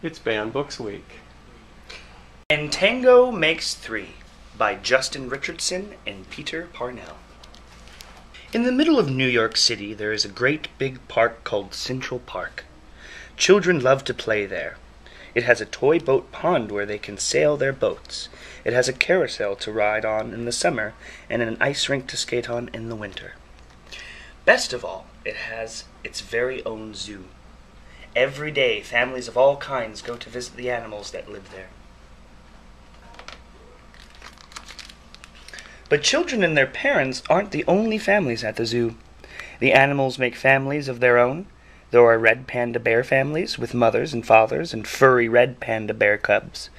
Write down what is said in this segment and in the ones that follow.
It's Banned Books Week. And Tango Makes Three by Justin Richardson and Peter Parnell. In the middle of New York City, there is a great big park called Central Park. Children love to play there. It has a toy boat pond where they can sail their boats. It has a carousel to ride on in the summer and an ice rink to skate on in the winter. Best of all, it has its very own zoo. Every day, families of all kinds go to visit the animals that live there. But children and their parents aren't the only families at the zoo. The animals make families of their own. There are red panda bear families with mothers and fathers and furry red panda bear cubs.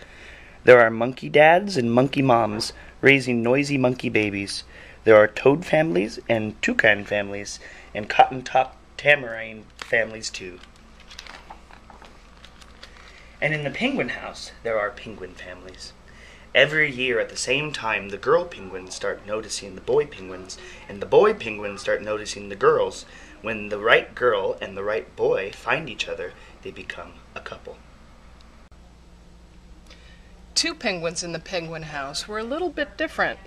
There are monkey dads and monkey moms raising noisy monkey babies. There are toad families and toucan families and cotton-top tamarin families too. And in the penguin house, there are penguin families. Every year at the same time, the girl penguins start noticing the boy penguins, and the boy penguins start noticing the girls. When the right girl and the right boy find each other, they become a couple. Two penguins in the penguin house were a little bit different.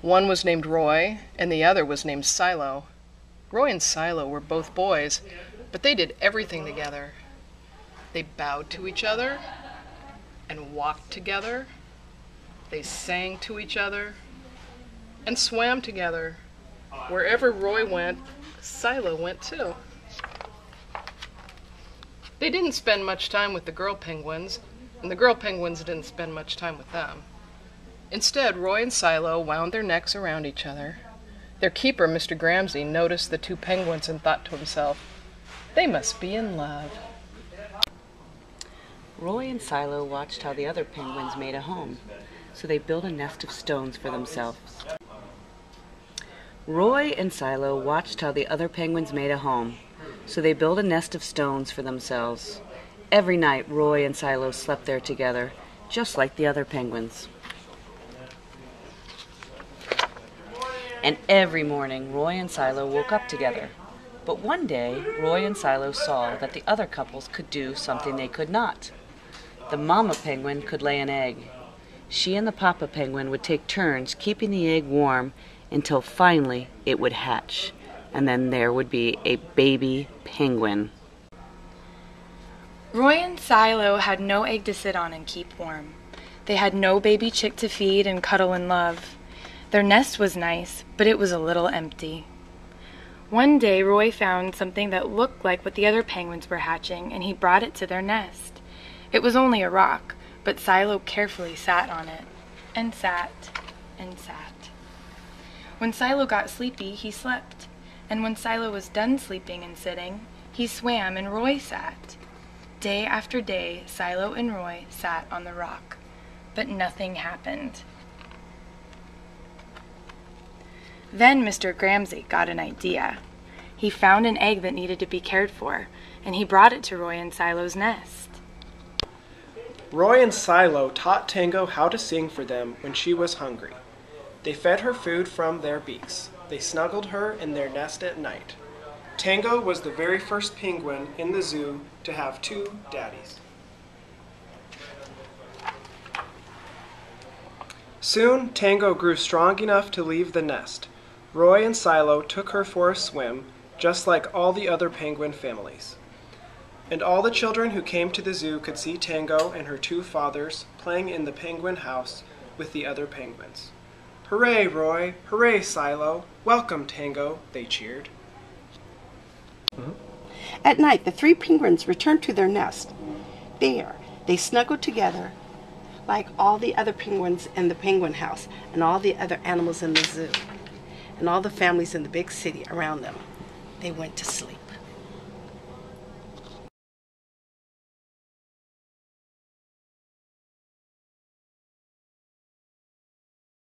One was named Roy, and the other was named Silo. Roy and Silo were both boys, but they did everything together. They bowed to each other and walked together. They sang to each other and swam together. Wherever Roy went, Silo went too. They didn't spend much time with the girl penguins, and the girl penguins didn't spend much time with them. Instead, Roy and Silo wound their necks around each other. Their keeper, Mr. Gramsci, noticed the two penguins and thought to himself, "They must be in love." Roy and Silo watched how the other penguins made a home, so they built a nest of stones for themselves. Roy and Silo watched how the other penguins made a home, so they built a nest of stones for themselves. Every night, Roy and Silo slept there together, just like the other penguins. And every morning, Roy and Silo woke up together. But one day, Roy and Silo saw that the other couples could do something they could not. The mama penguin could lay an egg. She and the papa penguin would take turns keeping the egg warm until finally it would hatch, and then there would be a baby penguin. Roy and Silo had no egg to sit on and keep warm. They had no baby chick to feed and cuddle and love. Their nest was nice, but it was a little empty. One day, Roy found something that looked like what the other penguins were hatching, and he brought it to their nest. It was only a rock, but Silo carefully sat on it, and sat, and sat. When Silo got sleepy, he slept, and when Silo was done sleeping and sitting, he swam and Roy sat. Day after day, Silo and Roy sat on the rock, but nothing happened. Then Mr. Gramsci got an idea. He found an egg that needed to be cared for, and he brought it to Roy and Silo's nest. Roy and Silo taught Tango how to sing for them when she was hungry. They fed her food from their beaks. They snuggled her in their nest at night. Tango was the very first penguin in the zoo to have two daddies. Soon, Tango grew strong enough to leave the nest. Roy and Silo took her for a swim, just like all the other penguin families. And all the children who came to the zoo could see Tango and her two fathers playing in the penguin house with the other penguins. "Hooray, Roy! Hooray, Silo! Welcome, Tango!" they cheered. At night, the three penguins returned to their nest. There, they snuggled together like all the other penguins in the penguin house and all the other animals in the zoo and all the families in the big city around them. They went to sleep.